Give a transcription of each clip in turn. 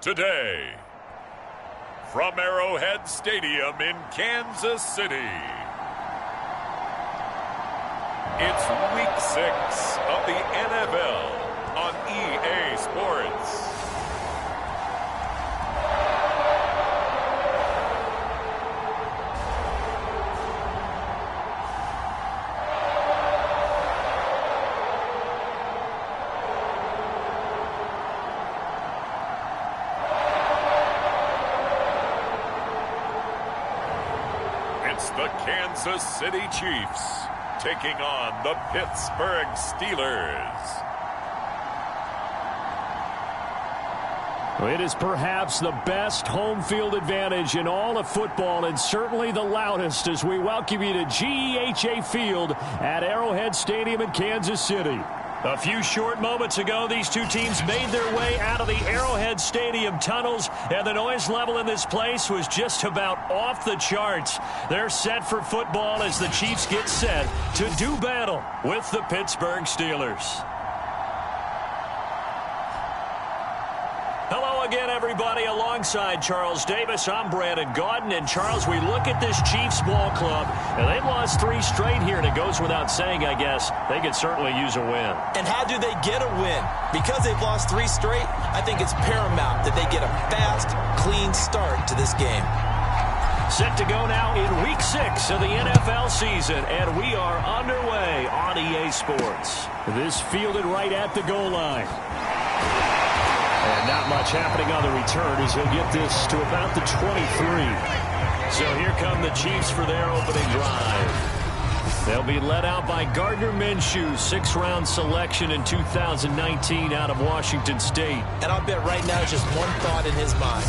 today. From Arrowhead Stadium in Kansas City, it's Week 6 of the NFL on EA Sports. It's the Kansas City Chiefs taking on the Pittsburgh Steelers. It is perhaps the best home field advantage in all of football, and certainly the loudest, as we welcome you to GEHA Field at Arrowhead Stadium in Kansas City. A few short moments ago, these two teams made their way out of the Arrowhead Stadium tunnels, and the noise level in this place was just about off the charts. They're set for football as the Chiefs get set to do battle with the Pittsburgh Steelers. Hello again, everybody. Alongside Charles Davis, I'm Brandon Gaudin. And, Charles, we look at this Chiefs ball club, and they've lost 3 straight here, and it goes without saying, I guess, they could certainly use a win. And how do they get a win? Because they've lost 3 straight, I think it's paramount that they get a fast, clean start to this game. Set to go now in Week 6 of the NFL season, and we are underway on EA Sports. This fielded right at the goal line. And not much happening on the return as he'll get this to about the 23. So here come the Chiefs for their opening drive. They'll be led out by Gardner Minshew, 6th-round selection in 2019 out of Washington State. And I'll bet right now it's just one thought in his mind.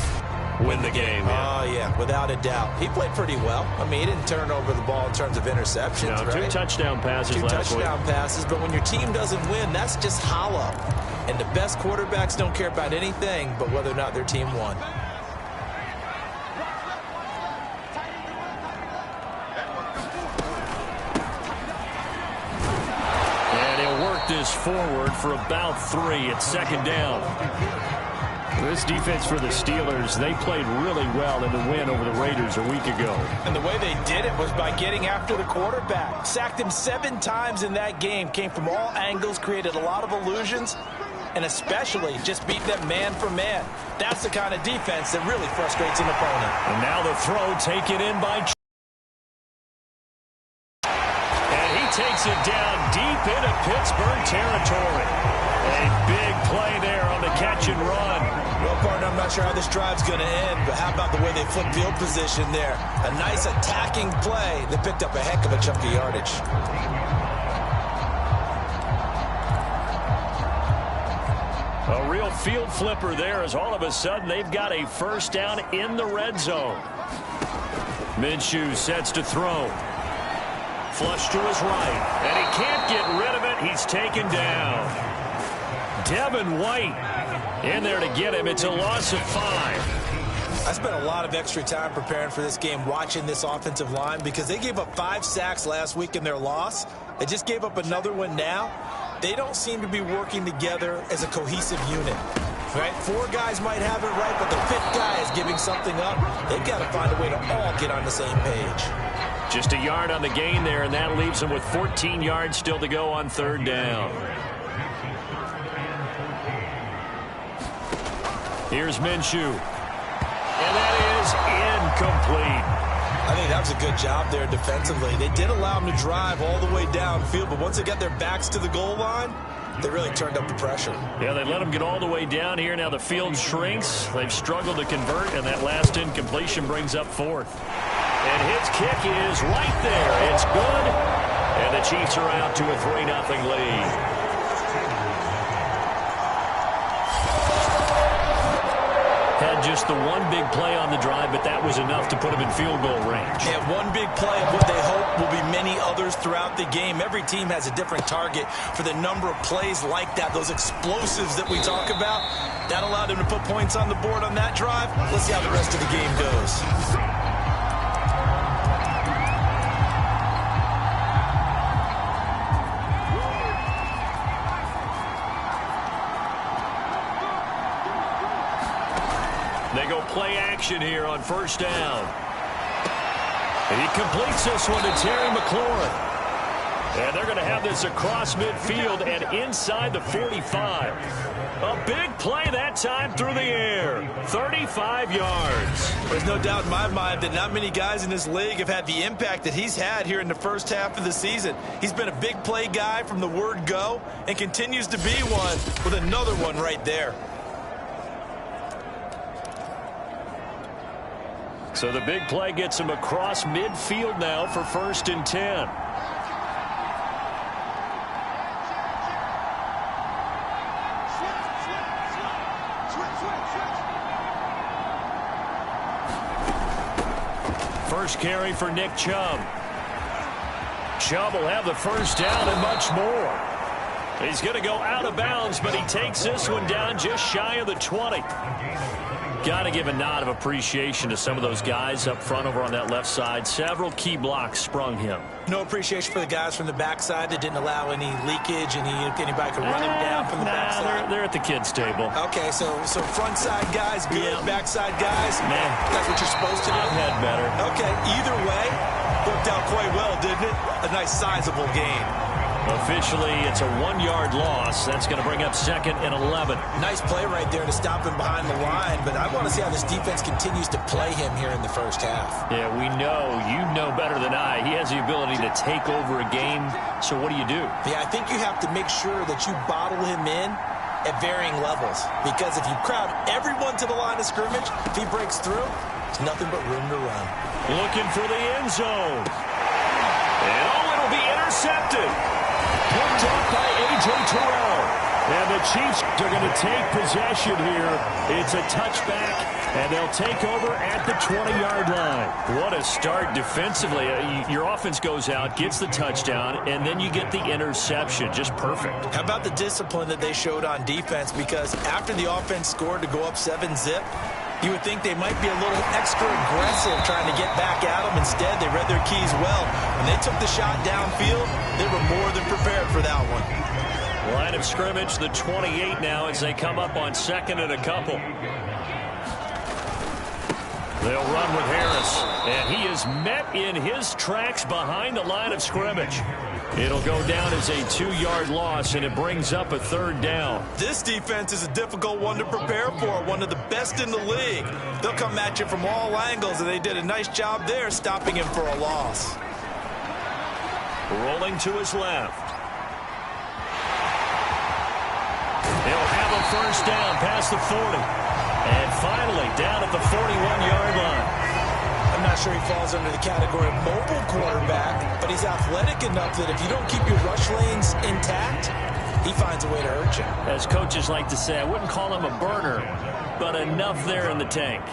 Win the game. Yeah. Oh, yeah, without a doubt. He played pretty well. I mean, he didn't turn over the ball in terms of interceptions, no, right? 2 touchdown passes last week. 2 touchdown passes, but when your team doesn't win, that's just hollow. And the best quarterbacks don't care about anything but whether or not their team won. And he'll work this forward for about 3 at 2nd down. This defense for the Steelers, they played really well in the win over the Raiders a week ago. And the way they did it was by getting after the quarterback. Sacked him 7 times in that game. Came from all angles, created a lot of illusions, and especially just beat them man for man. That's the kind of defense that really frustrates an opponent. And now the throw taken in by... And he takes it down deep into Pittsburgh territory. A big play there on the catch and run. Well, partner, I'm not sure how this drive's going to end, but how about the way they flip field position there? A nice attacking play that picked up a heck of a chunk of yardage. A real field flipper there as all of a sudden they've got a 1st down in the red zone. Minshew sets to throw. Flush to his right. And he can't get rid of it. He's taken down. Devin White in there to get him. It's a loss of 5. I spent a lot of extra time preparing for this game, watching this offensive line, because they gave up 5 sacks last week in their loss. They just gave up another one now. They don't seem to be working together as a cohesive unit. Right? 4 guys might have it right, but the 5th guy is giving something up. They've got to find a way to all get on the same page. Just a yard on the gain there, and that leaves them with 14 yards still to go on 3rd down. Here's Minshew. And that is incomplete. I think that was a good job there defensively. They did allow them to drive all the way downfield, but once they got their backs to the goal line, they really turned up the pressure. Yeah, they let them get all the way down here. Now the field shrinks. They've struggled to convert, and that last incompletion brings up 4th. And his kick is right there. It's good. And the Chiefs are out to a 3-0 lead. Had just the one big play on the drive, but that was enough to put him in field goal range. Yeah, one big play of what they hope will be many others throughout the game. Every team has a different target for the number of plays like that, those explosives that we talk about. That allowed them to put points on the board on that drive. Let's see how the rest of the game goes. They go play action here on first down. And he completes this one to Terry McLaurin. And they're going to have this across midfield and inside the 45. A big play that time through the air. 35 yards. There's no doubt in my mind that not many guys in this league have had the impact that he's had here in the first half of the season. He's been a big play guy from the word go and continues to be one with another one right there. So the big play gets him across midfield now for 1st and 10. First carry for Nick Chubb. Chubb will have the first down and much more. He's going to go out of bounds, but he takes this one down just shy of the 20. Got to give a nod of appreciation to some of those guys up front over on that left side. Several key blocks sprung him. No appreciation for the guys from the backside that didn't allow any leakage, and anybody could run him down from the backside. They're at the kids' table. Okay, so front side guys good, yeah. Backside guys, man, that's what you're supposed to do. I've had better. Okay, either way, worked out quite well, didn't it? A nice sizable gain. Officially, it's a 1-yard loss. That's going to bring up 2nd and 11. Nice play right there to stop him behind the line, but I want to see how this defense continues to play him here in the first half. Yeah, we know. You know better than I. He has the ability to take over a game, so what do? Yeah, I think you have to make sure that you bottle him in at varying levels, because if you crowd everyone to the line of scrimmage, if he breaks through, there's nothing but room to run. Looking for the end zone. And it'll be intercepted. Picked up by A.J. Terrell. And the Chiefs are going to take possession here. It's a touchback, and they'll take over at the 20-yard line. What a start defensively. Your offense goes out, gets the touchdown, and then you get the interception. Just perfect. How about the discipline that they showed on defense? Because after the offense scored to go up 7-zip, you would think they might be a little extra aggressive trying to get back at them. Instead, they read their keys well. When they took the shot downfield, they were more than prepared for that one. Line of scrimmage, the 28 now as they come up on 2nd and a couple. They'll run with Harris, and he is met in his tracks behind the line of scrimmage. It'll go down as a 2-yard loss, and it brings up a 3rd down. This defense is a difficult one to prepare for, one of the best in the league. They'll come at you from all angles, and they did a nice job there stopping him for a loss. Rolling to his left. He'll have a first down past the 40. And finally, down at the 41-yard line. I'm not sure he falls under the category of mobile quarterback, but he's athletic enough that if you don't keep your rush lanes intact, he finds a way to hurt you. As coaches like to say, I wouldn't call him a burner, but enough there in the tank.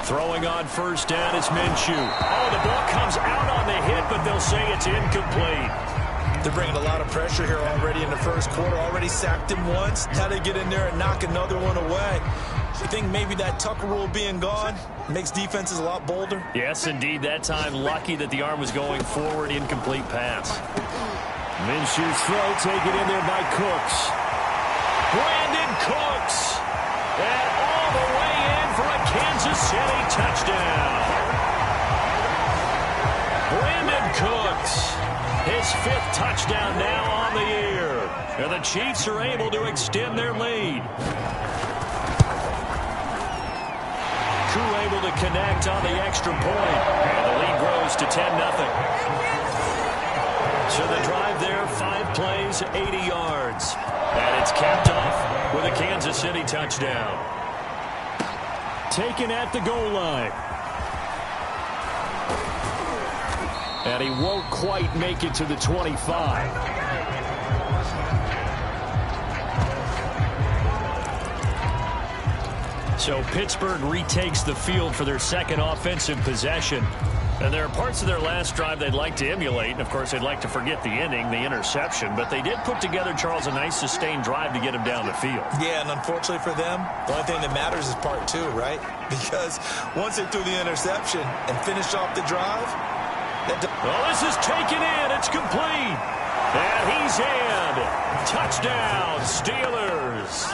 Throwing on first down is Minshew. Oh, the ball comes out on the hit, but they'll say it's incomplete. They're bringing a lot of pressure here already in the first quarter. Already sacked him once. How they get in there and knock another one away. You think maybe that Tucker rule being gone makes defenses a lot bolder? Yes, indeed. That time, lucky that the arm was going forward. Incomplete pass. Minshew's throw taken in there by Cooks. Brandon Cooks. And all the way in for a Kansas City touchdown. Brandon Cooks. His 5th touchdown now on the year. And the Chiefs are able to extend their lead. Koo able to connect on the extra point. And the lead grows to 10-0. So the drive there, 5 plays, 80 yards. And it's capped off with a Kansas City touchdown. Taken at the goal line. And he won't quite make it to the 25. So Pittsburgh retakes the field for their 2nd offensive possession. And there are parts of their last drive they'd like to emulate. And, of course, they'd like to forget the ending, the interception. But they did put together, Charles, a nice sustained drive to get him down the field. Yeah, and unfortunately for them, the only thing that matters is part 2, right? Because once they threw the interception and finished off the drive, well, this is taken in. It's complete. And he's in. Touchdown, Steelers.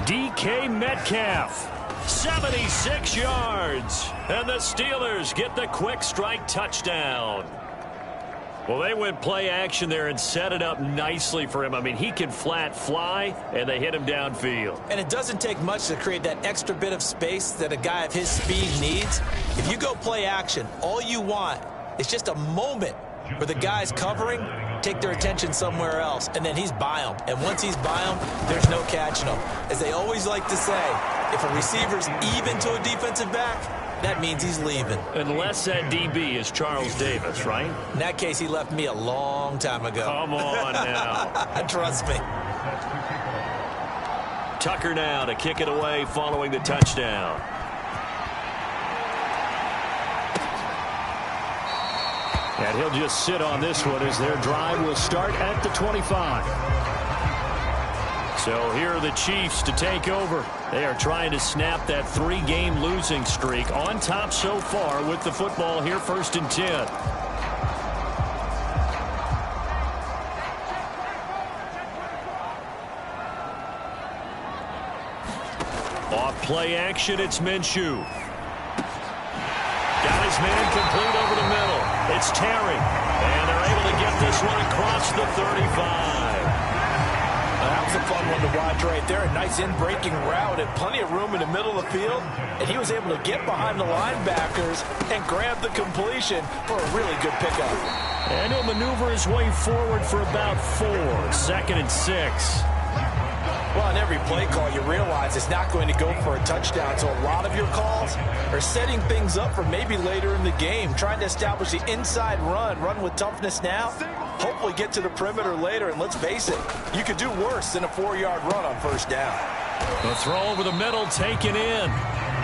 DK Metcalf. 76 yards. And the Steelers get the quick strike touchdown. Well, they went play action there and set it up nicely for him. I mean, he can flat fly, and they hit him downfield. And it doesn't take much to create that extra bit of space that a guy of his speed needs. If you go play action, all you want is just a moment where the guys covering take their attention somewhere else, and then he's by them. And once he's by them, there's no catching him. As they always like to say, if a receiver's even to a defensive back, that means he's leaving. Unless that DB is Charles Davis, right? In that case, he left me a long time ago. Come on now. Trust me. Tucker now to kick it away following the touchdown. And he'll just sit on this one as their drive will start at the 25. So here are the Chiefs to take over. They are trying to snap that 3-game losing streak. On top so far with the football here, 1st and 10. Off play action, it's Minshew. Got his man complete over the middle. It's Terry. And they're able to get this one across the 35. That was a fun one to watch right there. A nice in-breaking route and plenty of room in the middle of the field. And he was able to get behind the linebackers and grab the completion for a really good pickup. And he'll maneuver his way forward for about 4. 2nd and 6. Well, on every play call, you realize it's not going to go for a touchdown. So a lot of your calls are setting things up for maybe later in the game, trying to establish the inside run with toughness now, hopefully get to the perimeter later. And let's face it, you could do worse than a 4-yard run on 1st down. The throw over the middle taken in.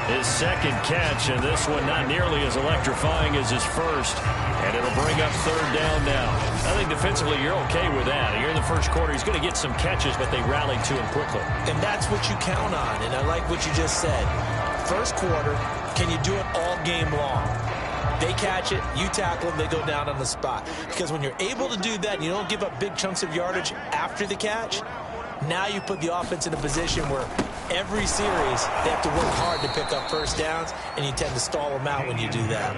His 2nd catch, and this one not nearly as electrifying as his first. And it'll bring up 3rd down now. I think defensively you're okay with that. You're in the first quarter. He's going to get some catches, but they rallied to him quickly. And that's what you count on, and I like what you just said. First quarter, can you do it all game long? They catch it, you tackle them, they go down on the spot. Because when you're able to do that and you don't give up big chunks of yardage after the catch, now you put the offense in a position where every series they have to work hard to pick up 1st downs, and you tend to stall them out when you do that.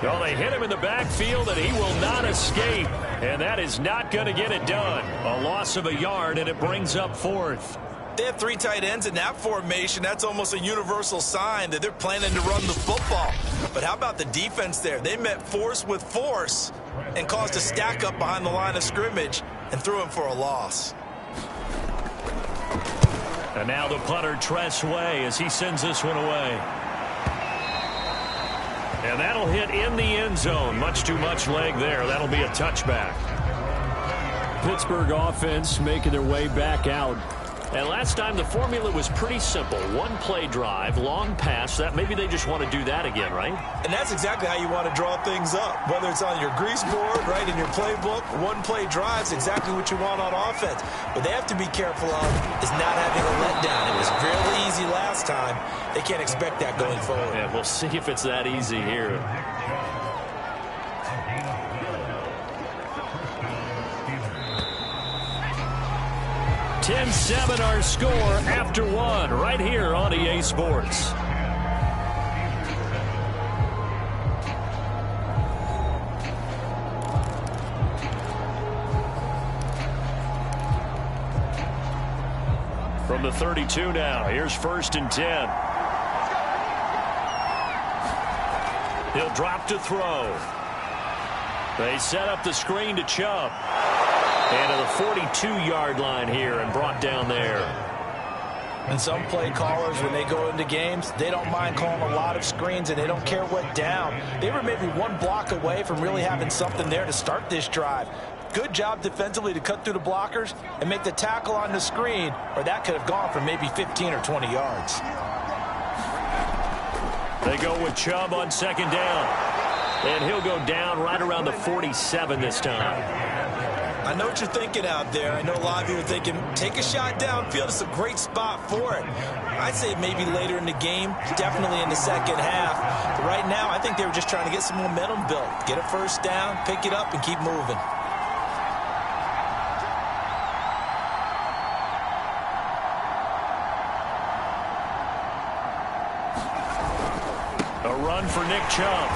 Well, they hit him in the backfield, and he will not escape. And that is not going to get it done. A loss of a yard, and it brings up 4th. They have 3 tight ends in that formation. That's almost a universal sign that they're planning to run the football. But how about the defense there? They met force with force and caused a stack up behind the line of scrimmage and threw him for a loss. And now the punter, Tress Way, as he sends this one away. And that'll hit in the end zone. Much too much leg there. That'll be a touchback. Pittsburgh offense making their way back out. And last time the formula was pretty simple. 1-play drive, long pass. That maybe they just want to do that again, right? And that's exactly how you want to draw things up. Whether it's on your grease board, right, in your playbook, 1-play drives exactly what you want on offense. What they have to be careful of is not having a letdown. It was really easy last time. They can't expect that going forward. Yeah, we'll see if it's that easy here. (10-7) our score after 1 right here on EA Sports. From the 32 now, here's 1st and 10. He'll drop to throw. They set up the screen to Chubb. And to the 42-yard line here and brought down there. And some play callers, when they go into games, they don't mind calling a lot of screens, and they don't care what down. They were maybe 1 block away from really having something there to start this drive. Good job defensively to cut through the blockers and make the tackle on the screen, or that could have gone for maybe 15 or 20 yards. They go with Chubb on 2nd down. And he'll go down right around the 47 this time. I know what you're thinking out there. I know a lot of you are thinking, take a shot downfield. It's a great spot for it. I'd say maybe later in the game, definitely in the 2nd half. But right now, I think they were just trying to get some momentum built. Get a 1st down, pick it up, and keep moving. A run for Nick Chubb.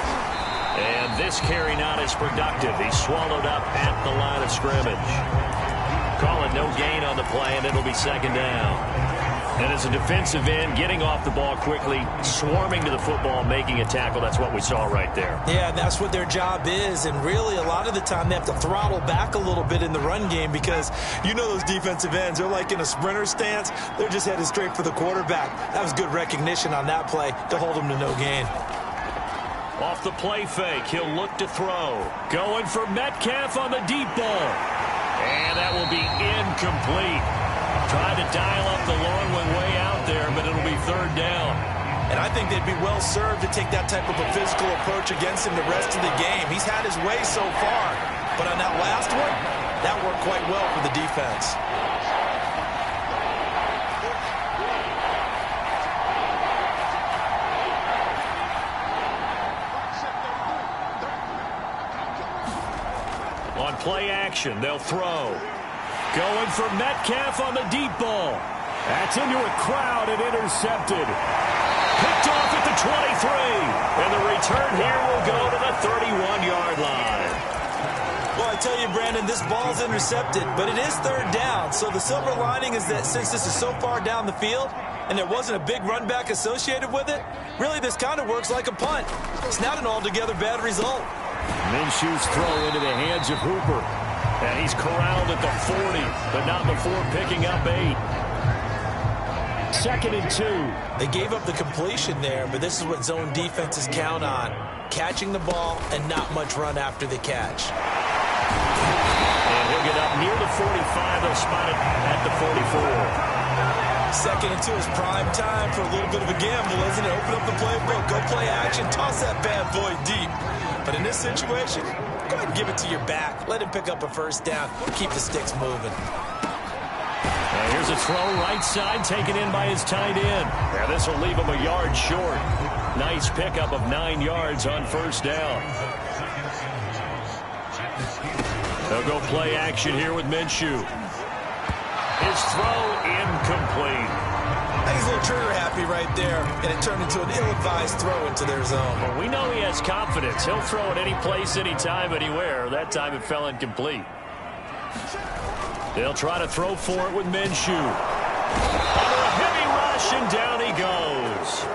And this carry not as productive. He's swallowed up at the line of scrimmage. Call it no gain on the play, and it'll be second down. And as a defensive end, getting off the ball quickly, swarming to the football, making a tackle, that's what we saw right there. Yeah, that's what their job is. And really, a lot of the time, they have to throttle back a little bit in the run game because you know those defensive ends, they're like in a sprinter stance. They're just headed straight for the quarterback. That was good recognition on that play to hold them to no gain. Off the play fake, he'll look to throw. Going for Metcalf on the deep ball. And that will be incomplete. Tried to dial up the long one way out there, but it'll be third down. And I think they'd be well served to take that type of a physical approach against him the rest of the game. He's had his way so far, but on that last one, that worked quite well for the defense. On play action, they'll throw. Going for Metcalf on the deep ball. That's into a crowd and intercepted. Picked off at the 23. And the return here will go to the 31-yard line. Well, I tell you, Brandon, this ball's intercepted, but it is third down. So the silver lining is that since this is so far down the field and there wasn't a big run back associated with it, really this kind of works like a punt. It's not an altogether bad result. Minshew's throw into the hands of Hooper. And he's corralled at the 40, but not before picking up 8. 2nd and 2. They gave up the completion there, but this is what zone defenses count on. Catching the ball and not much run after the catch. And he'll get up near the 45. They'll spot it at the 44. 2nd and 2 is prime time for a little bit of a gamble, isn't it? Open up the playbook, go play action, toss that bad boy deep. But in this situation, go ahead and give it to your back. Let him pick up a first down. Keep the sticks moving. Now here's a throw right side taken in by his tight end. Now this will leave him a yard short. Nice pickup of 9 yards on first down. They'll go play action here with Minshew. His throw incomplete. He's a little trigger happy right there, and it turned into an ill-advised throw into their zone. Well, we know he has confidence. He'll throw it any place, anytime, anywhere. That time it fell incomplete. They'll try to throw for it with Minshew. Under a heavy rush, and down he goes.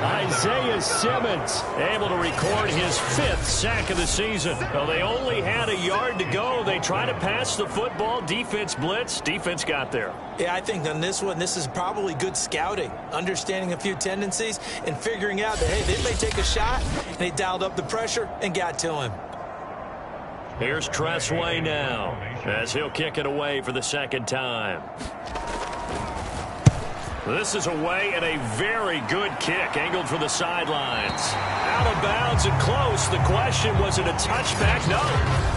Isaiah Simmons able to record his 5th sack of the season. Well, they only had a yard to go. They try to pass the football. Defense blitz. Defense got there. Yeah, I think on this one, this is probably good scouting, understanding a few tendencies, and figuring out that, hey, they may take a shot, and they dialed up the pressure and got to him. Here's Tressway now, as he'll kick it away for the 2nd time. This is away and a very good kick, angled for the sidelines. Out of bounds and close. The question, was it a touchback? No.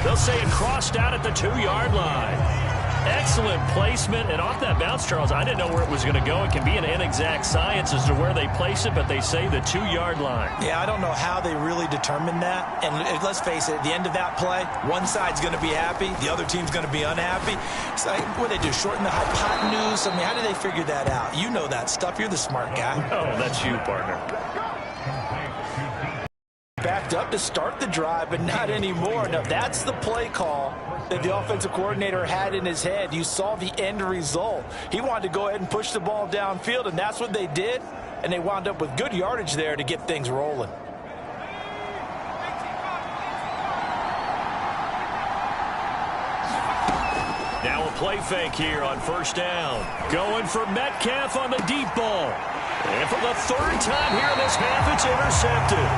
They'll say it crossed out at the 2-yard line. Excellent placement, and off that bounce, Charles, I didn't know where it was going to go. It can be an inexact science as to where they place it, but they say the 2-yard line. Yeah, I don't know how they really determined that. And let's face it, at the end of that play, one side's going to be happy, the other team's going to be unhappy. It's like, what do they do, shorten the hypotenuse? I mean, how do they figure that out? You know that stuff. You're the smart guy. Oh, that's you, partner. Backed up to start the drive, but not anymore. Now, that's the play call that the offensive coordinator had in his head. You saw the end result. He wanted to go ahead and push the ball downfield, and that's what they did, and they wound up with good yardage there to get things rolling. Now a play fake here on first down. Going for Metcalf on the deep ball. And for the 3rd time here in this half, it's intercepted.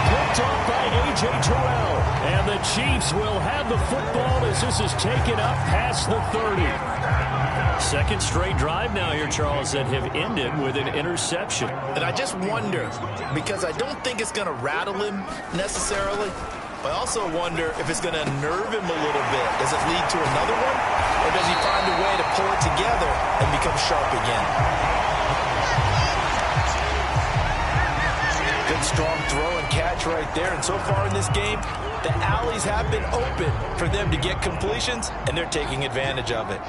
Picked off by A.J. Terrell. And the Chiefs will have the football as this is taken up past the 30. 2nd straight drive now here, Charles, that have ended with an interception. And I just wonder, because I don't think it's going to rattle him necessarily, but I also wonder if it's going to unnerve him a little bit. Does it lead to another one? Or does he find a way to pull it together and become sharp again? Good strong throw and catch right there. And so far in this game, the alleys have been open for them to get completions, and they're taking advantage of it.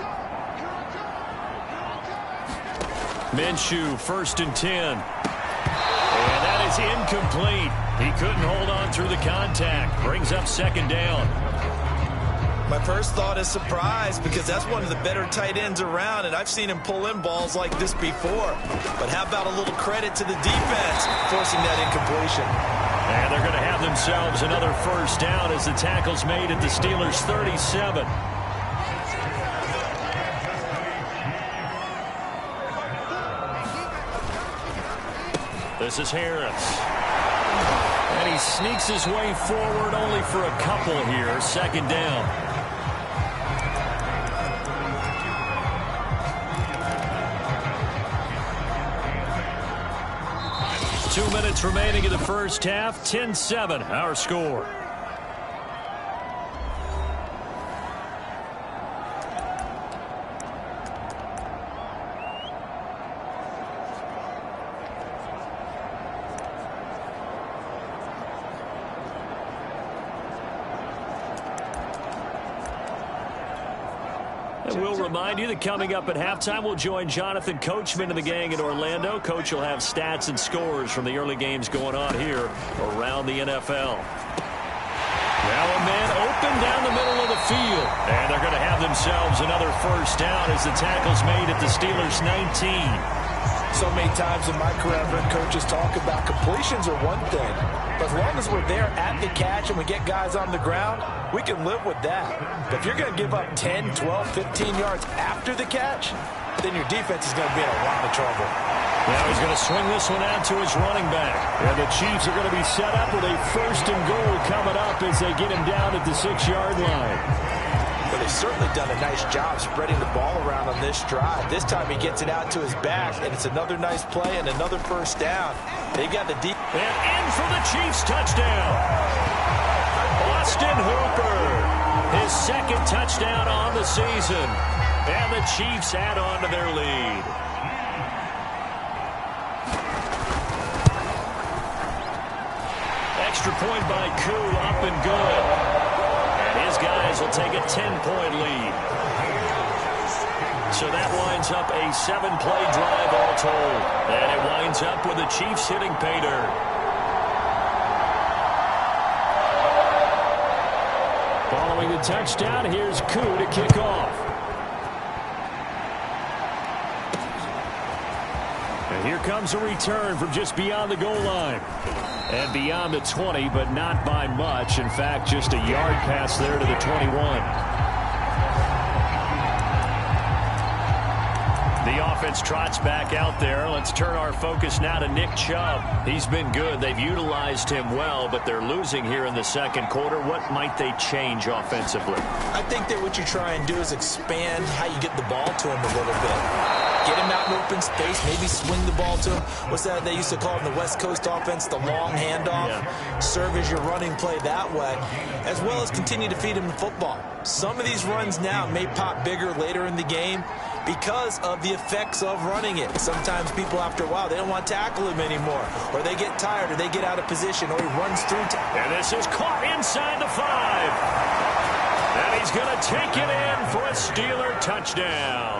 Minshew, 1st and 10. And that is incomplete. He couldn't hold on through the contact. Brings up second down. My first thought is surprise because that's one of the better tight ends around, and I've seen him pull in balls like this before. But how about a little credit to the defense forcing that incompletion? And they're going to have themselves another first down as the tackle's made at the Steelers' 37. This is Harris. And he sneaks his way forward only for a couple here. Second down. 2 minutes remaining in the first half. 10-7, our score. And we'll remind you that coming up at halftime, we'll join Jonathan Coachman and the gang in Orlando. Coach will have stats and scores from the early games going on here around the NFL. Now a man open down the middle of the field. And they're going to have themselves another first down as the tackle's made at the Steelers' 19. So many times in my career, I've heard coaches talk about completions are one thing. But as long as we're there at the catch and we get guys on the ground, we can live with that. But if you're going to give up 10, 12, 15 yards after the catch, then your defense is going to be in a lot of trouble. Now he's going to swing this one out to his running back. And the Chiefs are going to be set up with a first and goal coming up as they get him down at the 6-yard line. But they've certainly done a nice job spreading the ball around on this drive. This time he gets it out to his back, and it's another nice play and another first down. They got the deep. And in for the Chiefs touchdown. Austin Hooper, his second touchdown on the season. And the Chiefs add on to their lead. Extra point by Koo, up and good. His guys will take a 10-point lead. So that winds up a 7-play drive all told. And it winds up with the Chiefs hitting pay dirt. Following the touchdown, here's Koo to kick off. And here comes a return from just beyond the goal line. And beyond the 20, but not by much. In fact, just a yard pass there to the 21. The offense trots back out there. Let's turn our focus now to Nick Chubb. He's been good. They've utilized him well, but they're losing here in the second quarter. What might they change offensively? I think that what you try and do is expand how you get the ball to him a little bit. Get him out in open space, maybe swing the ball to him. What's that they used to call in the West Coast offense, the long handoff? Yeah. Serve as your running play that way, as well as continue to feed him the football. Some of these runs now may pop bigger later in the game because of the effects of running it. Sometimes people, after a while, they don't want to tackle him anymore, or they get tired, or they get out of position, or he runs through. And this is caught inside the 5. And he's going to take it in for a Steeler touchdown.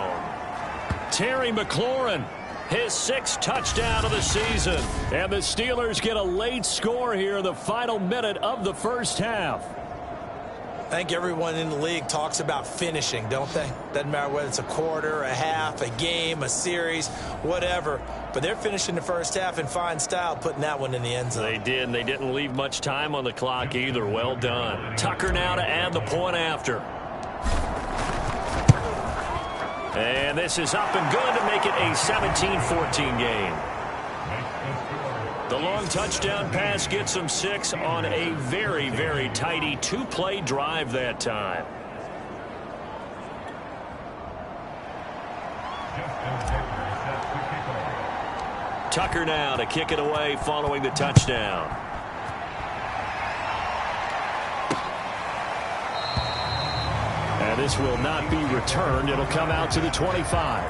Terry McLaurin, his 6th touchdown of the season. And the Steelers get a late score here in the final minute of the first half. I think everyone in the league talks about finishing, don't they? Doesn't matter whether it's a quarter, a half, a game, a series, whatever. But they're finishing the first half in fine style, putting that one in the end zone. They did, and they didn't leave much time on the clock either. Well done. Tucker now to add the point after. And this is up and good to make it a 17-14 game. The long touchdown pass gets them 6 on a very, very tidy 2-play drive that time. Tucker now to kick it away following the touchdown. And this will not be returned. It'll come out to the 25.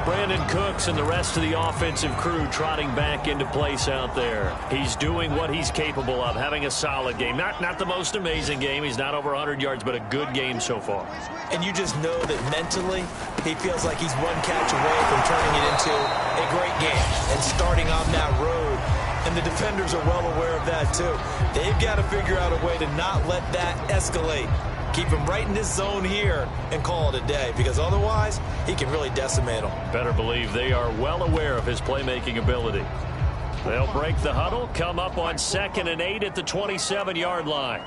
Brandon Cooks and the rest of the offensive crew trotting back into place out there. He's doing what he's capable of, having a solid game. Not the most amazing game. He's not over 100 yards, but a good game so far. And you just know that mentally he feels like he's one catch away from turning it into a great game and starting on that road. And the defenders are well aware of that too. They've got to figure out a way to not let that escalate. Keep him right in this zone here and call it a day, because otherwise he can really decimate them. Better believe they are well aware of his playmaking ability. They'll break the huddle, come up on 2nd and 8 at the 27-yard line.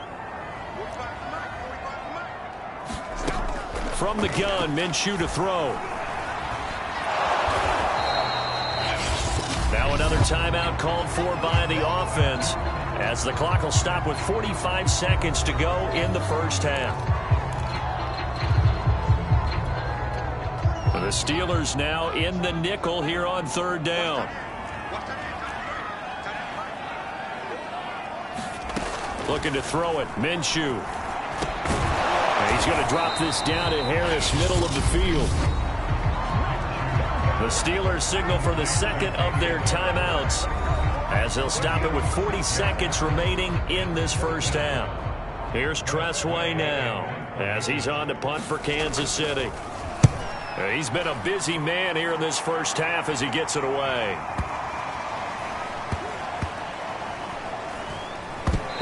From the gun, Minshew to throw. Now another timeout called for by the offense, as the clock will stop with 45 seconds to go in the first half. The Steelers now in the nickel here on 3rd down. Looking to throw it, Minshew. And he's going to drop this down to Harris, middle of the field. The Steelers signal for the second of their timeouts, as they'll stop it with 40 seconds remaining in this first half. Here's Tressway now, as he's on to punt for Kansas City. He's been a busy man here in this first half as he gets it away.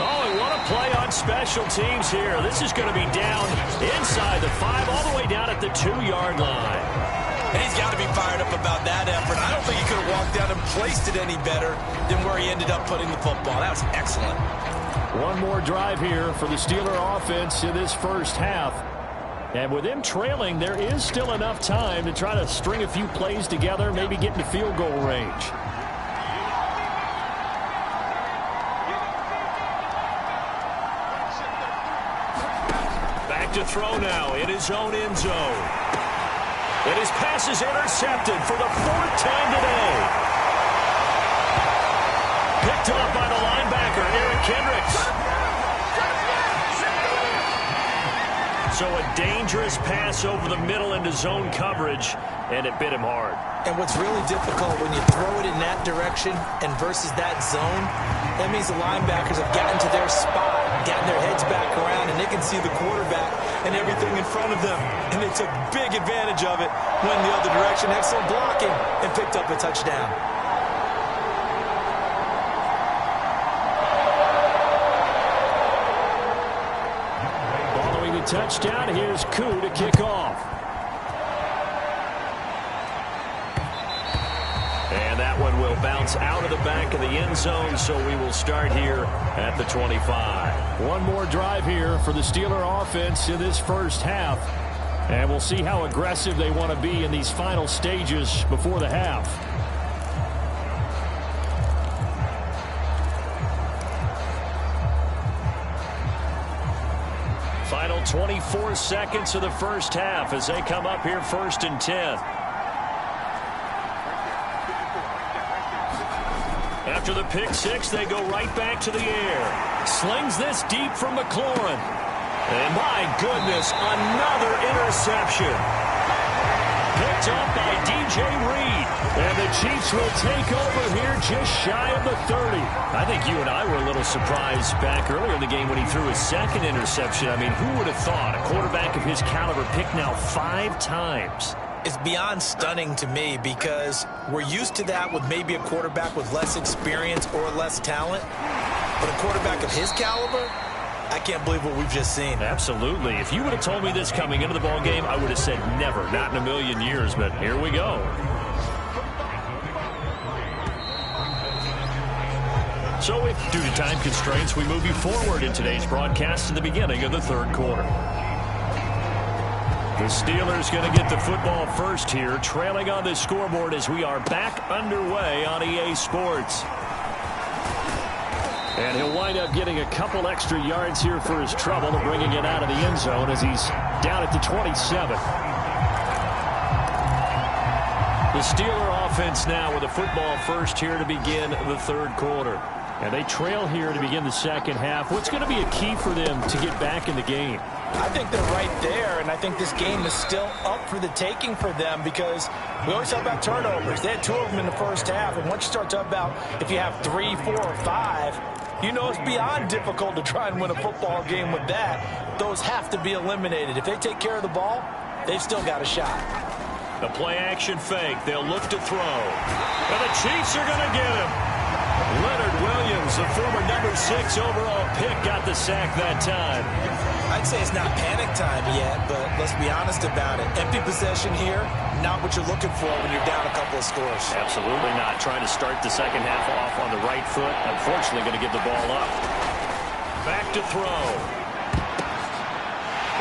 Oh, and what a play on special teams here. This is going to be down inside the 5, all the way down at the 2-yard line. And he's got to be fired up about that effort. I don't think he could have walked down and placed it any better than where he ended up putting the football. That was excellent. One more drive here for the Steeler offense in this first half. And with them trailing, there is still enough time to try to string a few plays together, maybe get into field goal range. Back to throw now in his own end zone. And his pass is intercepted for the 4th time today. Picked off by the linebacker, Eric Kendricks. So a dangerous pass over the middle into zone coverage, and it bit him hard. And what's really difficult when you throw it in that direction and versus that zone, that means the linebackers have gotten to their spot, gotten their heads back around, and they can see the quarterback and everything in front of them. And they took big advantage of it, went the other direction, excellent blocking, and picked up a touchdown. Following the touchdown, here's Koo to kick off. And that one will bounce out of the back of the end zone, so we will start here at the 25. One more drive here for the Steeler offense in this first half. And we'll see how aggressive they want to be in these final stages before the half. Final 24 seconds of the first half as they come up here 1st and 10. After the pick 6, they go right back to the air. Slings this deep from McLaurin. And my goodness, another interception. Picked up by DJ Reed. And the Chiefs will take over here just shy of the 30. I think you and I were a little surprised back earlier in the game when he threw his 2nd interception. I mean, who would have thought a quarterback of his caliber picked now 5 times? It's beyond stunning to me, because we're used to that with maybe a quarterback with less experience or less talent. But a quarterback of his caliber, I can't believe what we've just seen. Absolutely. If you would have told me this coming into the ball game, I would have said never, not in a million years. But here we go. So if, due to time constraints, we move you forward in today's broadcast to the beginning of the 3rd quarter. The Steelers going to get the football first here, trailing on the scoreboard as we are back underway on EA Sports. And he'll wind up getting a couple extra yards here for his trouble and bringing it out of the end zone as he's down at the 27. The Steeler offense now with the football first here to begin the 3rd quarter. And they trail here to begin the second half. What's going to be a key for them to get back in the game? I think they're right there, and I think this game is still up for the taking for them because we always talk about turnovers. They had 2 of them in the first half, and once you start talking about if you have 3, 4, or 5, you know it's beyond difficult to try and win a football game with that. Those have to be eliminated. If they take care of the ball, they've still got a shot. The play-action fake. They'll look to throw. And the Chiefs are going to get him. Leonard Williams, the former number 6 overall pick, got the sack that time. I'd say it's not panic time yet, but let's be honest about it. Empty possession here, not what you're looking for when you're down a couple of scores. Absolutely not. Trying to start the second half off on the right foot. Unfortunately, going to give the ball up. Back to throw.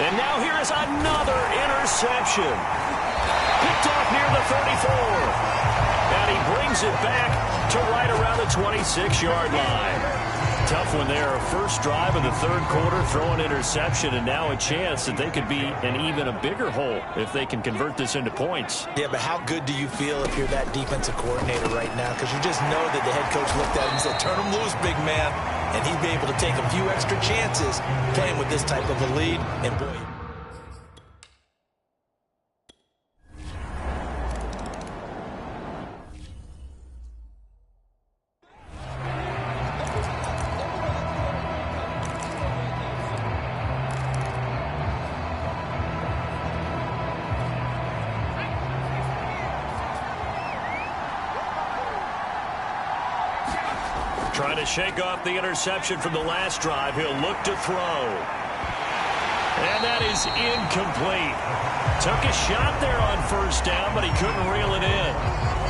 And now here is another interception. Picked off near the 34. And he brings it back to right around the 26-yard line. Tough one there. First drive of the third quarter, throw an interception, and now a chance that they could be in even a bigger hole if they can convert this into points. Yeah, but how good do you feel if you're that defensive coordinator right now? Because you just know that the head coach looked at him and said, turn him loose, big man. And he'd be able to take a few extra chances playing with this type of a lead. And boy, trying to shake off the interception from the last drive. He'll look to throw. And that is incomplete. Took a shot there on first down, but he couldn't reel it in.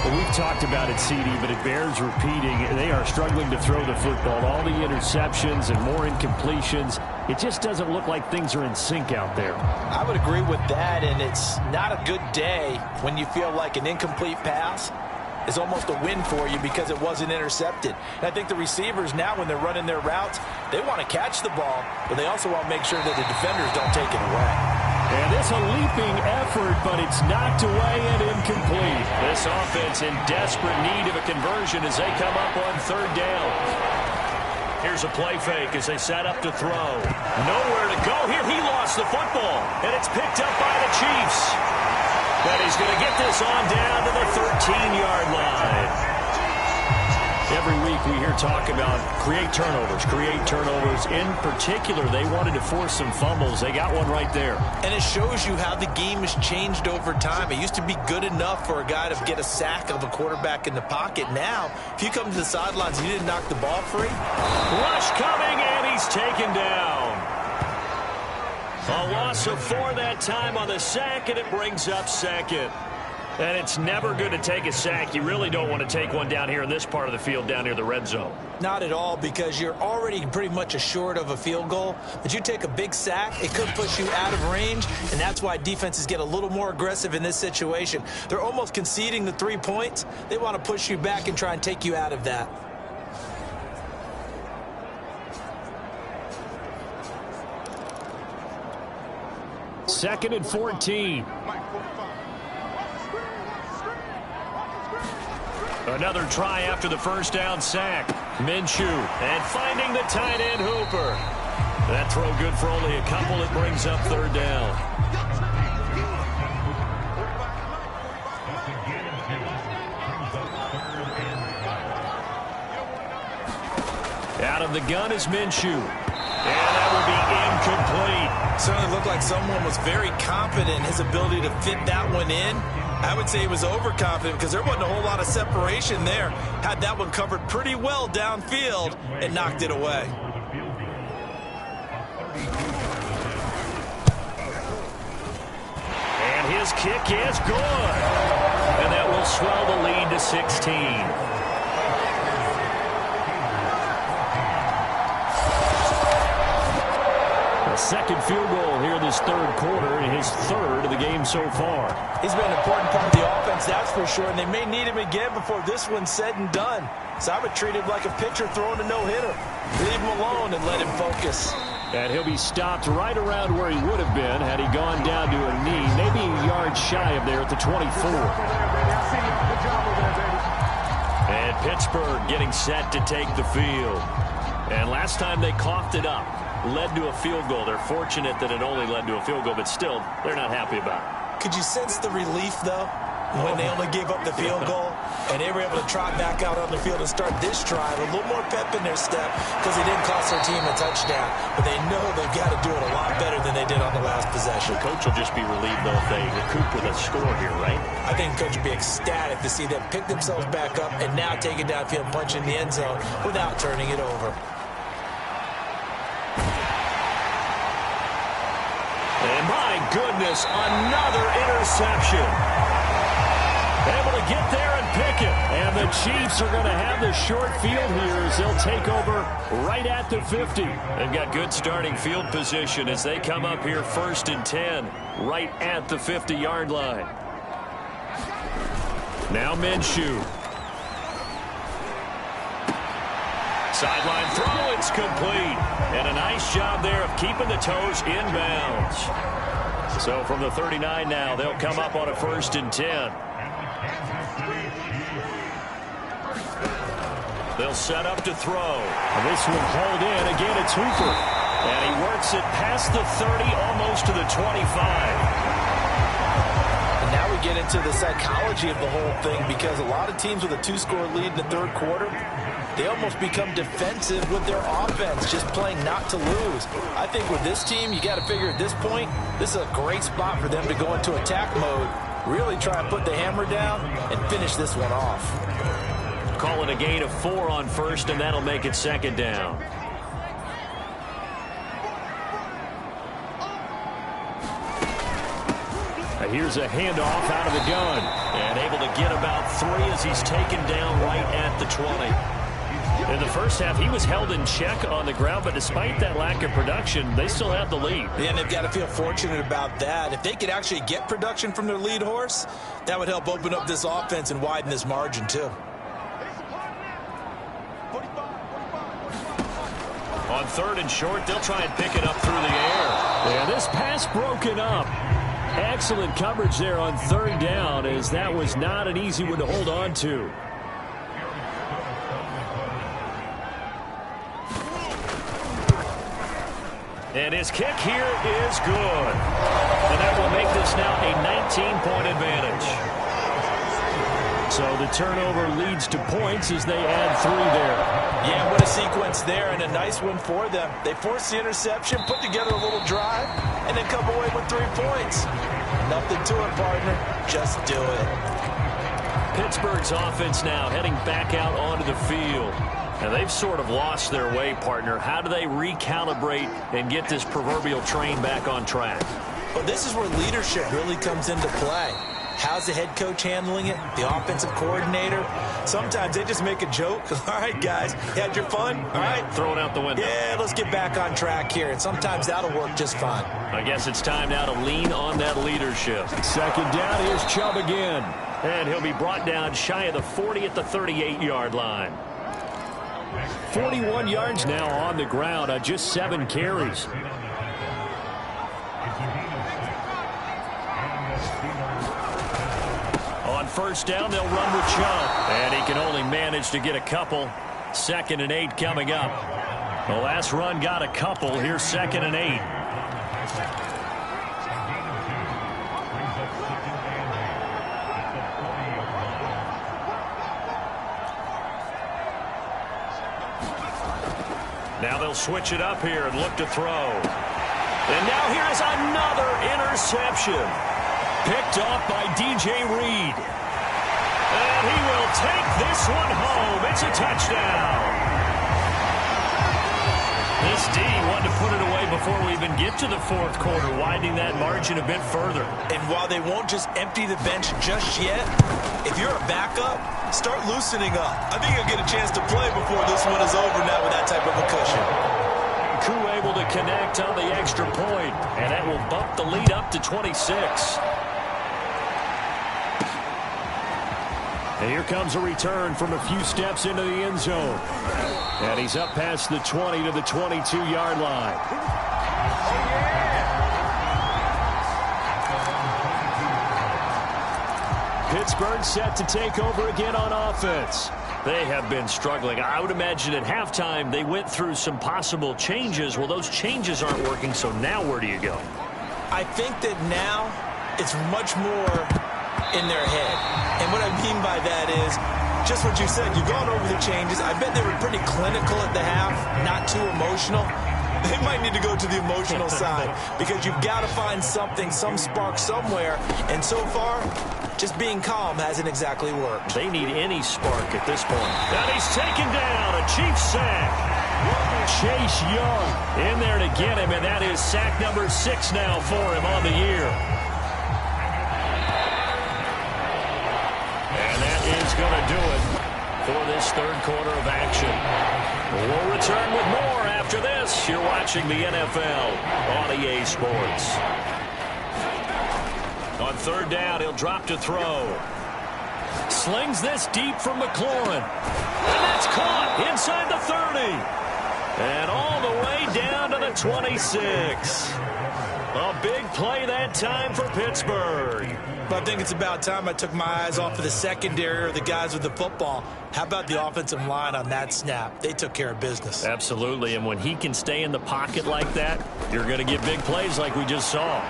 Well, we've talked about it, CD, but it bears repeating. They are struggling to throw the football. All the interceptions and more incompletions. It just doesn't look like things are in sync out there. I would agree with that, and it's not a good day when you feel like an incomplete pass is almost a win for you because it wasn't intercepted. And I think the receivers now, when they're running their routes, they want to catch the ball, but they also want to make sure that the defenders don't take it away. And it's a leaping effort, but it's knocked away and incomplete. This offense in desperate need of a conversion as they come up on third down. Here's a play fake as they set up to throw. Nowhere to go here. He lost the football, and it's picked up by the Chiefs. But he's going to get this on down to the 13-yard line. Every week we hear talk about create turnovers. In particular, they wanted to force some fumbles. They got one right there. And it shows you how the game has changed over time. It used to be good enough for a guy to get a sack of a quarterback in the pocket. Now, if you come to the sidelines and you didn't knock the ball free. Rush coming, and he's taken down. A loss of 4 that time on the sack, and it brings up second. And it's never good to take a sack. You really don't want to take one down here in this part of the field, down near the red zone. Not at all, because you're already pretty much assured of a field goal. But you take a big sack, it could push you out of range, and that's why defenses get a little more aggressive in this situation. They're almost conceding the 3 points. They want to push you back and try and take you out of that. Second and 14. Another try after the first down sack. Minshew, and finding the tight end Hooper. That throw good for only a couple. It brings up third down. Out of the gun is Minshew. And that will be incomplete. Certainly looked like someone was very confident in his ability to fit that one in. I would say he was overconfident because there wasn't a whole lot of separation there. Had that one covered pretty well downfield and knocked it away. And his kick is good. And that will swell the lead to 16. Second field goal here this third quarter, and his third of the game so far. He's been an important part of the offense, that's for sure, and they may need him again before this one's said and done. So I would treat him like a pitcher throwing a no-hitter. Leave him alone and let him focus. And he'll be stopped right around where he would have been had he gone down to a knee, maybe a yard shy of there at the 24. And Pittsburgh getting set to take the field. And last time they coughed it up, led to a field goal. They're fortunate that it only led to a field goal, but still, they're not happy about it. Could you sense the relief, though, when they only gave up the field goal and they were able to trot back out on the field and start this drive? A little more pep in their step because they didn't cost their team a touchdown, but they know they've got to do it a lot better than they did on the last possession. The coach will just be relieved, though, if they recoup with a score here, right? I think the coach will be ecstatic to see them pick themselves back up and now take it downfield and punch in the end zone without turning it over. And my goodness, another interception. Able to get there and pick it. And the Chiefs are going to have the short field here as they'll take over right at the 50. They've got good starting field position as they come up here 1st and 10 right at the 50-yard line. Now Minshew. Sideline throw, it's complete. And a nice job there of keeping the toes inbounds. So from the 39 now, they'll come up on a 1st and 10. They'll set up to throw. This one hauled in. Again, it's Hooper. And he works it past the 30, almost to the 25. And now we get into the psychology of the whole thing because a lot of teams with a 2-score lead in the third quarter, they almost become defensive with their offense, just playing not to lose. I think with this team, you got to figure at this point, this is a great spot for them to go into attack mode, really try and put the hammer down and finish this one off. Call it a gain of 4 on 1st, and that'll make it 2nd down. Here's a handoff out of the gun. And able to get about 3 as he's taken down right at the 20. In the first half, he was held in check on the ground, but despite that lack of production, they still have the lead. Yeah, and they've got to feel fortunate about that. If they could actually get production from their lead horse, that would help open up this offense and widen this margin, too. On 3rd and short, they'll try and pick it up through the air. Yeah, this pass broken up. Excellent coverage there on 3rd down, as that was not an easy one to hold on to. And his kick here is good. And that will make this now a 19-point advantage. So the turnover leads to points as they add 3 there. Yeah, what a sequence there, and a nice one for them. They forced the interception, put together a little drive, and then come away with 3 points. Nothing to it, partner. Just do it. Pittsburgh's offense now heading back out onto the field. And they've sort of lost their way, partner. How do they recalibrate and get this proverbial train back on track? Well, this is where leadership really comes into play. How's the head coach handling it? The offensive coordinator? Sometimes they just make a joke. All right, guys, you had your fun? All right. Throw it out the window. Yeah, let's get back on track here. And sometimes that'll work just fine. I guess it's time now to lean on that leadership. 2nd down, here's Chubb again. And he'll be brought down shy of the 40 at the 38-yard line. 41 yards now on the ground on just 7 carries. On 1st down, they'll run with Chubb. And he can only manage to get a couple. 2nd and 8 coming up. The last run got a couple. Here's 2nd and 8. Now they'll switch it up here and look to throw. And now here's another interception. Picked off by DJ Reed. And he will take this one home. It's a touchdown. This D wanted to put it away before we even get to the 4th quarter, widening that margin a bit further. And while they won't just empty the bench just yet, if you're a backup, start loosening up. I think you'll get a chance to play before this one is over now with that type of a cushion. Koo able to connect on the extra point, and that will bump the lead up to 26. And here comes a return from a few steps into the end zone. And he's up past the 20 to the 22-yard line. Pittsburgh set to take over again on offense. They have been struggling. I would imagine at halftime they went through some possible changes. Well, those changes aren't working, so now where do you go? I think that now it's much more in their head. And what I mean by that is just what you said. You've gone over the changes. I bet they were pretty clinical at the half, not too emotional. They might need to go to the emotional side because you've got to find something, some spark somewhere. And so far, just being calm hasn't exactly worked. They need any spark at this point. And he's taken down. A Chiefs sack. Chase Young in there to get him, and that is sack number 6 now for him on the year. And that is going to do it for this third quarter of action. We'll return with more after this. You're watching the NFL on EA Sports. On third down, he'll drop to throw. Slings this deep from McLaurin. And that's caught inside the 30. And all the way down to the 26. A big play that time for Pittsburgh. But I think it's about time I took my eyes off of the secondary or the guys with the football. How about the offensive line on that snap? They took care of business. Absolutely, and when he can stay in the pocket like that, you're going to get big plays like we just saw.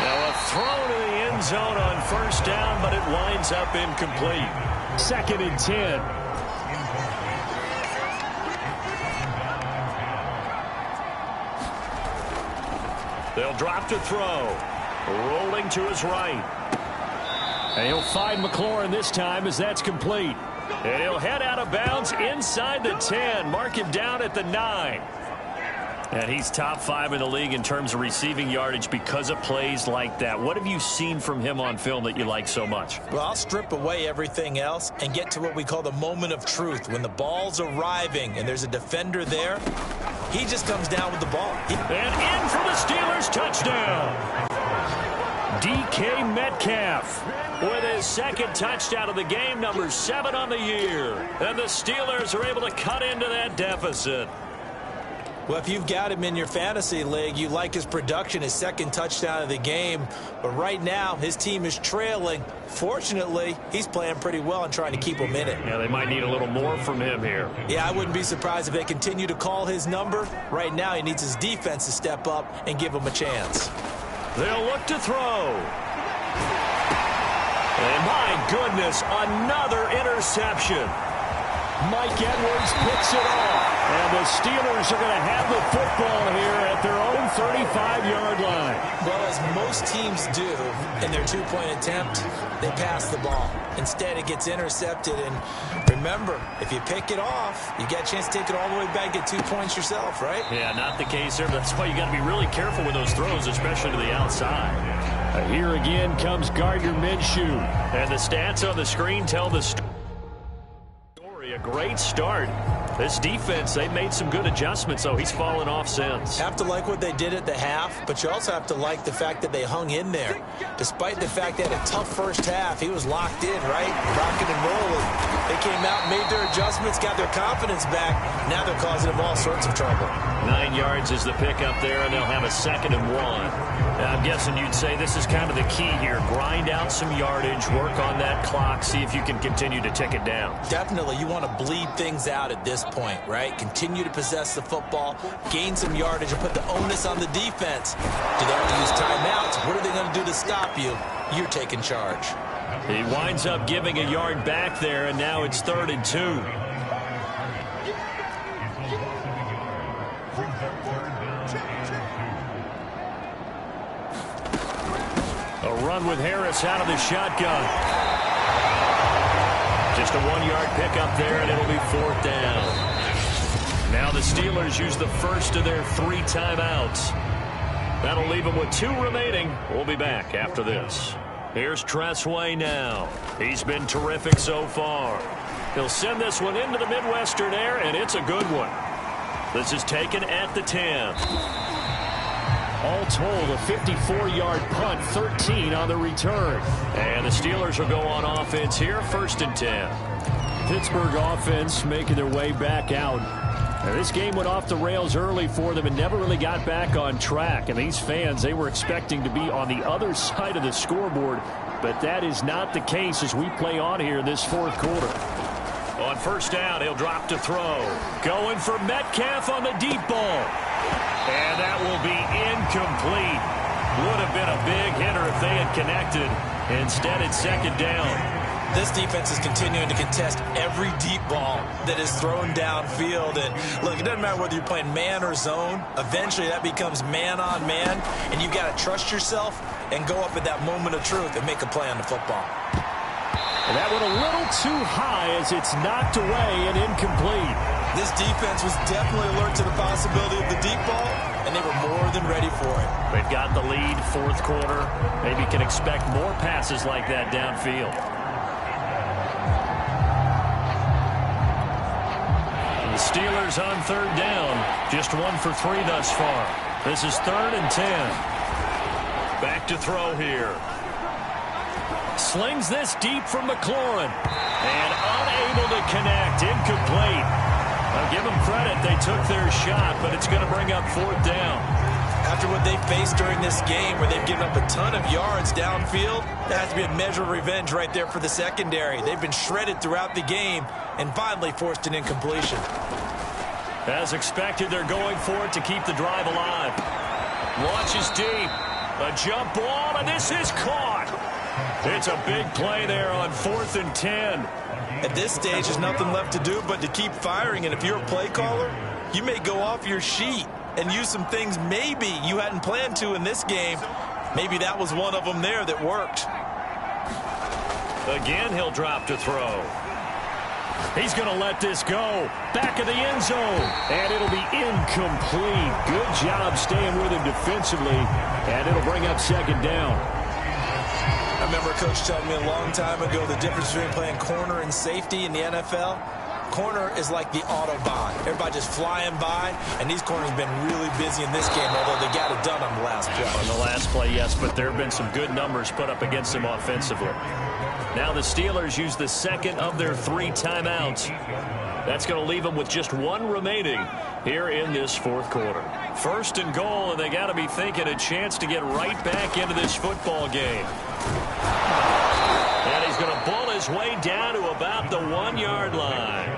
Now a throw to the end zone on first down, but it winds up incomplete. 2nd and 10. They'll drop to throw. Rolling to his right. And he'll find McLaurin this time as that's complete. And he'll head out of bounds inside the 10. Mark him down at the 9. And he's top 5 in the league in terms of receiving yardage because of plays like that. What have you seen from him on film that you like so much? Well, I'll strip away everything else and get to what we call the moment of truth. When the ball's arriving and there's a defender there, he just comes down with the ball. And in for the Steelers touchdown. DK Metcalf with his 2nd touchdown of the game, number 7 on the year. And the Steelers are able to cut into that deficit. Well, if you've got him in your fantasy league, you like his production, his 2nd touchdown of the game. But right now, his team is trailing. Fortunately, he's playing pretty well and trying to keep them in it. Yeah, they might need a little more from him here. Yeah, I wouldn't be surprised if they continue to call his number. Right now, he needs his defense to step up and give him a chance. They'll look to throw. And my goodness, another interception. Mike Edwards picks it off. And the Steelers are going to have the football here at their own 35-yard line. Well, as most teams do in their 2-point attempt, they pass the ball. Instead, it gets intercepted. And remember, if you pick it off, you get a chance to take it all the way back, get 2 points yourself, right? Yeah, not the case there. That's why you got to be really careful with those throws, especially to the outside. Here again comes Gardner Minshew. And the stats on the screen tell the story. A great start. This defense, they've made some good adjustments, so he's fallen off since. Have to like what they did at the half, but you also have to like the fact that they hung in there. Despite the fact they had a tough first half, he was locked in, right? Rocking and rolling. They came out, made their adjustments, got their confidence back. Now they're causing them all sorts of trouble. 9 yards is the pickup there, and they'll have a 2nd and 1. Now, I'm guessing you'd say this is kind of the key here. Grind out some yardage, work on that clock, see if you can continue to tick it down. Definitely. You want to bleed things out at this point, right? Continue to possess the football, gain some yardage, and put the onus on the defense. Do they want to use timeouts? What are they going to do to stop you? You're taking charge. He winds up giving a yard back there, and now it's 3rd and 2. A run with Harris out of the shotgun. Just a 1-yard pickup there, and it'll be 4th down. Now the Steelers use the first of their 3 timeouts. That'll leave them with 2 remaining. We'll be back after this. Here's Tress Way now. He's been terrific so far. He'll send this one into the Midwestern air, and it's a good one. This is taken at the 10. All told, a 54-yard punt, 13 on the return. And the Steelers will go on offense here, 1st and 10. Pittsburgh offense making their way back out. Now, this game went off the rails early for them and never really got back on track. And these fans, they were expecting to be on the other side of the scoreboard. But that is not the case as we play on here in this 4th quarter. On first down, he'll drop to throw. Going for Metcalf on the deep ball. And that will be incomplete. Would have been a big hitter if they had connected. Instead, it's second down. This defense is continuing to contest every deep ball that is thrown downfield. And look, it doesn't matter whether you're playing man or zone. Eventually, that becomes man on man. And you've got to trust yourself and go up at that moment of truth and make a play on the football. And that went a little too high as it's knocked away and incomplete. This defense was definitely alert to the possibility of the deep ball, and they were more than ready for it. They've got the lead, fourth quarter. Maybe can expect more passes like that downfield. Steelers on third down. Just 1 for 3 thus far. This is 3rd and 10. Back to throw here. Slings this deep from McLaurin. And unable to connect. Incomplete. I'll give them credit. They took their shot, but it's going to bring up 4th down. After what they faced during this game where they've given up a ton of yards downfield, that has to be a measure of revenge right there for the secondary. They've been shredded throughout the game and finally forced an incompletion. As expected, they're going for it to keep the drive alive. Launches deep. A jump ball, and this is caught. It's a big play there on 4th and 10. At this stage, there's nothing left to do but to keep firing. And if you're a play caller, you may go off your sheet and use some things maybe you hadn't planned to in this game. Maybe that was one of them there that worked. Again, he'll drop to throw. He's going to let this go. Back of the end zone. And it'll be incomplete. Good job staying with him defensively. And it'll bring up second down. I remember a coach telling me a long time ago the difference between playing corner and safety in the NFL. Corner is like the Autobahn. Everybody just flying by, and these corners have been really busy in this game, although they got it done on the last play. On the last play, yes, but there have been some good numbers put up against them offensively. Now the Steelers use the second of their 3 timeouts. That's going to leave them with just 1 remaining here in this 4th quarter. 1st and goal, and they got to be thinking a chance to get right back into this football game. And he's going to bull his way down to about the 1-yard line.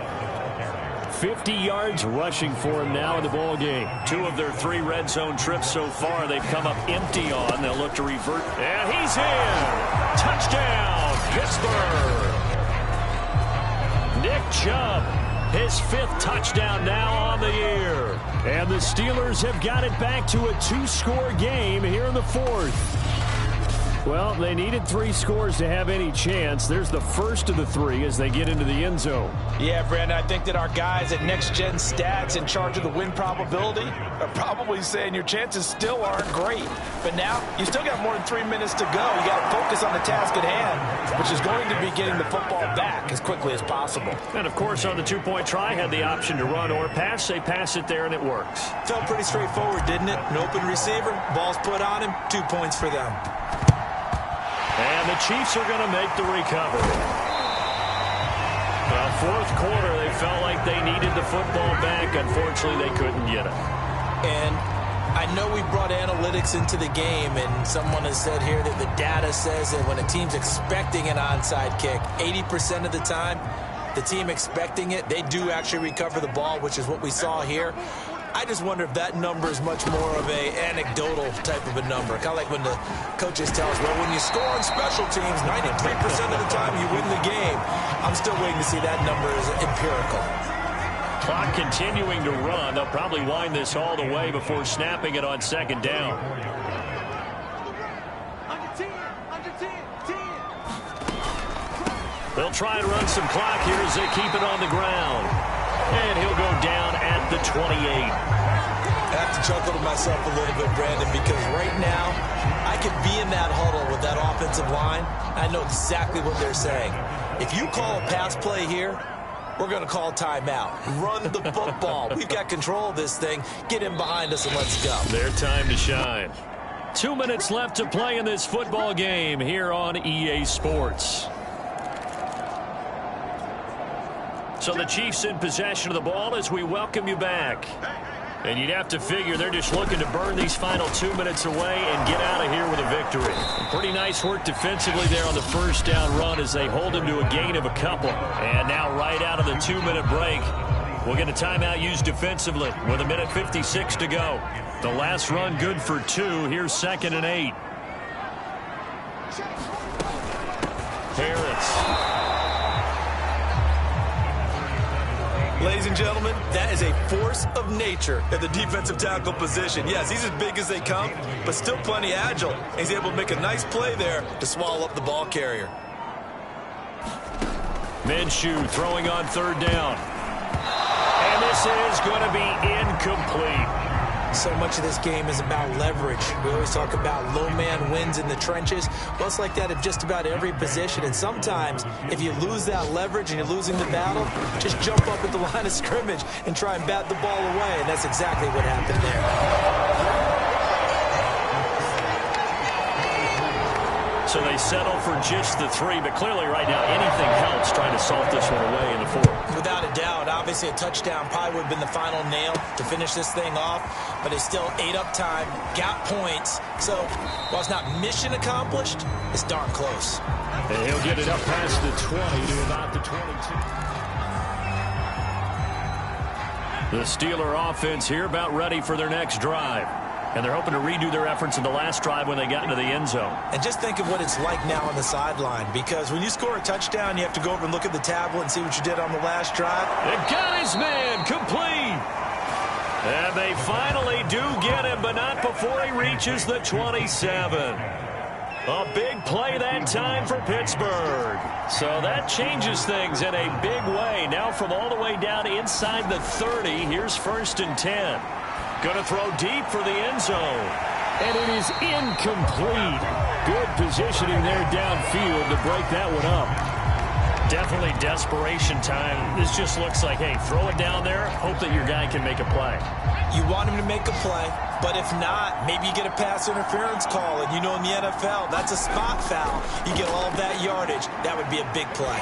50 yards rushing for him now in the ball game. 2 of their 3 red zone trips so far they've come up empty on. They'll look to revert. And he's in. Touchdown, Pittsburgh. Nick Chubb, his 5th touchdown now on the year. And the Steelers have got it back to a 2-score game here in the 4th. Well, they needed 3 scores to have any chance. There's the first of the 3 as they get into the end zone. Yeah, Brandon, I think that our guys at Next Gen Stats in charge of the win probability are probably saying your chances still aren't great. But now, you still got more than 3 minutes to go. You got to focus on the task at hand, which is going to be getting the football back as quickly as possible. And, of course, on the 2-point try, had the option to run or pass. They pass it there, and it works. Felt pretty straightforward, didn't it? An open receiver, ball's put on him, 2 points for them. And the Chiefs are going to make the recovery. Well, 4th quarter, they felt like they needed the football back. Unfortunately, they couldn't get it. And I know we brought analytics into the game, and someone has said here that the data says that when a team's expecting an onside kick, 80% of the time, the team expecting it, they do actually recover the ball, which is what we saw here. I just wonder if that number is much more of a anecdotal type of a number. Kind of like when the coaches tell us, well, when you score on special teams, 93% of the time you win the game. I'm still waiting to see that number as empirical. Clock continuing to run. They'll probably wind this all the way before snapping it on second down. They'll try and run some clock here as they keep it on the ground. And he'll go down at the 28. I have to chuckle to myself a little bit, Brandon, because right now I could be in that huddle with that offensive line. I know exactly what they're saying. If you call a pass play here, we're going to call timeout. Run the football. We've got control of this thing. Get in behind us and let's go. Their time to shine. 2 minutes left to play in this football game here on EA Sports. So the Chiefs in possession of the ball as we welcome you back. And you'd have to figure they're just looking to burn these final 2 minutes away and get out of here with a victory. Pretty nice work defensively there on the first down run as they hold them to a gain of a couple. And now right out of the 2-minute break, we'll get a timeout used defensively with 1:56 to go. The last run good for 2. Here's 2nd and 8. Harris. Ladies and gentlemen, that is a force of nature at the defensive tackle position. Yes, he's as big as they come, but still plenty agile. He's able to make a nice play there to swallow up the ball carrier. Minshew throwing on 3rd down. And this is going to be incomplete. So much of this game is about leverage. We always talk about low man wins in the trenches. Well, it's like that at just about every position. And sometimes, if you lose that leverage and you're losing the battle, just jump up at the line of scrimmage and try and bat the ball away. And that's exactly what happened there. So they settle for just the 3, but clearly right now anything helps trying to salt this one away in the 4th. Without a doubt, obviously a touchdown probably would have been the final nail to finish this thing off, but it's still ate up time, got points. So while it's not mission accomplished, it's darn close. And he'll get it up past the 20 to about the 22. The Steeler offense here about ready for their next drive. And they're hoping to redo their efforts in the last drive when they got into the end zone. And just think of what it's like now on the sideline, because when you score a touchdown, you have to go over and look at the tablet and see what you did on the last drive. They got his man complete. And they finally do get him, but not before he reaches the 27. A big play that time for Pittsburgh. So that changes things in a big way. Now from all the way down inside the 30, here's 1st and 10. Going to throw deep for the end zone. And it is incomplete. Good positioning there downfield to break that one up. Definitely desperation time. This just looks like, hey, throw it down there, hope that your guy can make a play. You want him to make a play, but if not, maybe you get a pass interference call, and you know in the NFL, that's a spot foul. You get all of that yardage. That would be a big play.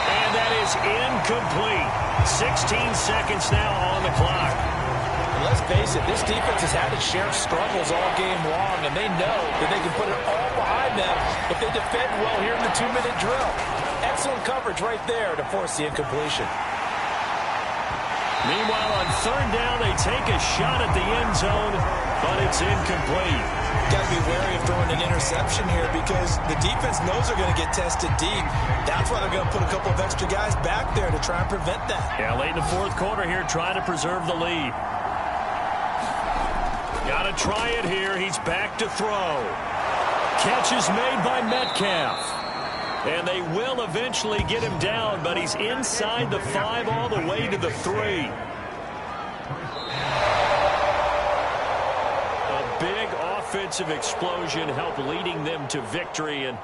And that is incomplete. 16 seconds now on the clock. Let's face it, this defense has had its share of struggles all game long, and they know that they can put it all behind them if they defend well here in the 2-minute drill. Excellent coverage right there to force the incompletion. Meanwhile, on 3rd down, they take a shot at the end zone, but it's incomplete. Got to be wary of throwing an interception here because the defense knows they're going to get tested deep. That's why they're going to put a couple of extra guys back there to try and prevent that. Yeah, late in the 4th quarter here, trying to preserve the lead. Got to try it here. He's back to throw. Catch is made by Metcalf. And they will eventually get him down, but he's inside the 5 all the way to the 3. A big offensive explosion helped leading them to victory. And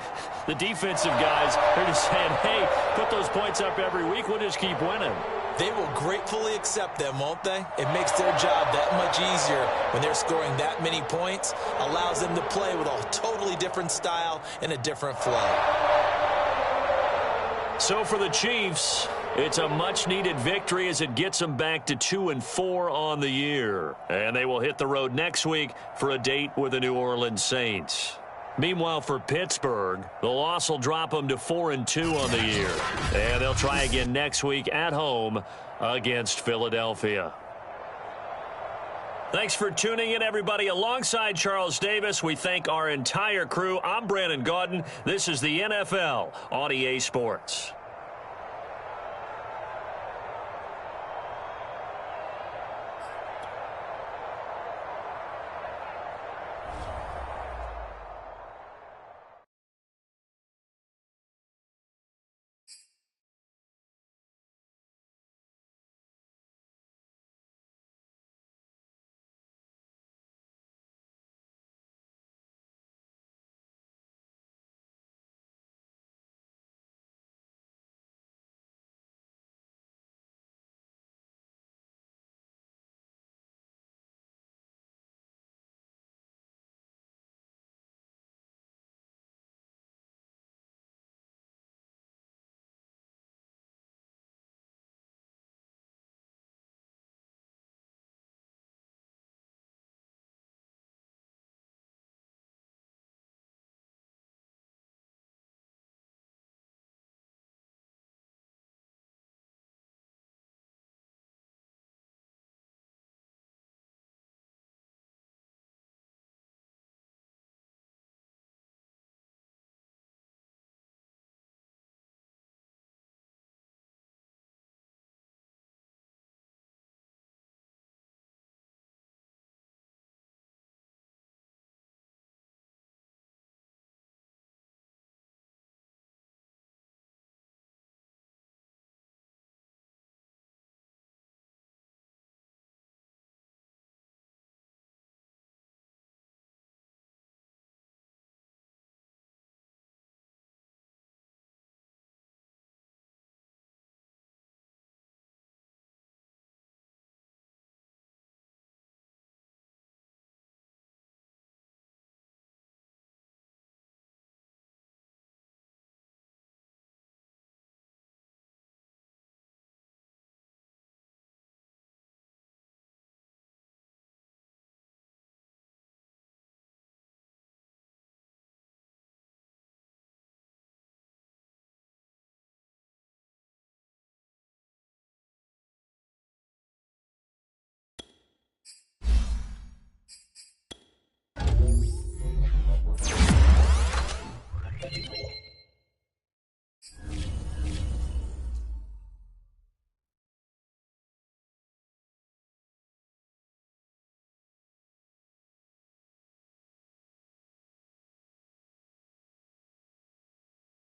the defensive guys are just saying, hey, put those points up every week. We'll just keep winning. They will gratefully accept them, won't they? It makes their job that much easier when they're scoring that many points. Allows them to play with a totally different style and a different flow. So for the Chiefs, it's a much-needed victory as it gets them back to 2-4 on the year. And they will hit the road next week for a date with the New Orleans Saints. Meanwhile, for Pittsburgh, the loss will drop them to 4-2 on the year. And they'll try again next week at home against Philadelphia. Thanks for tuning in, everybody. Alongside Charles Davis, we thank our entire crew. I'm Brandon Gaudin. This is the NFL on EA Sports.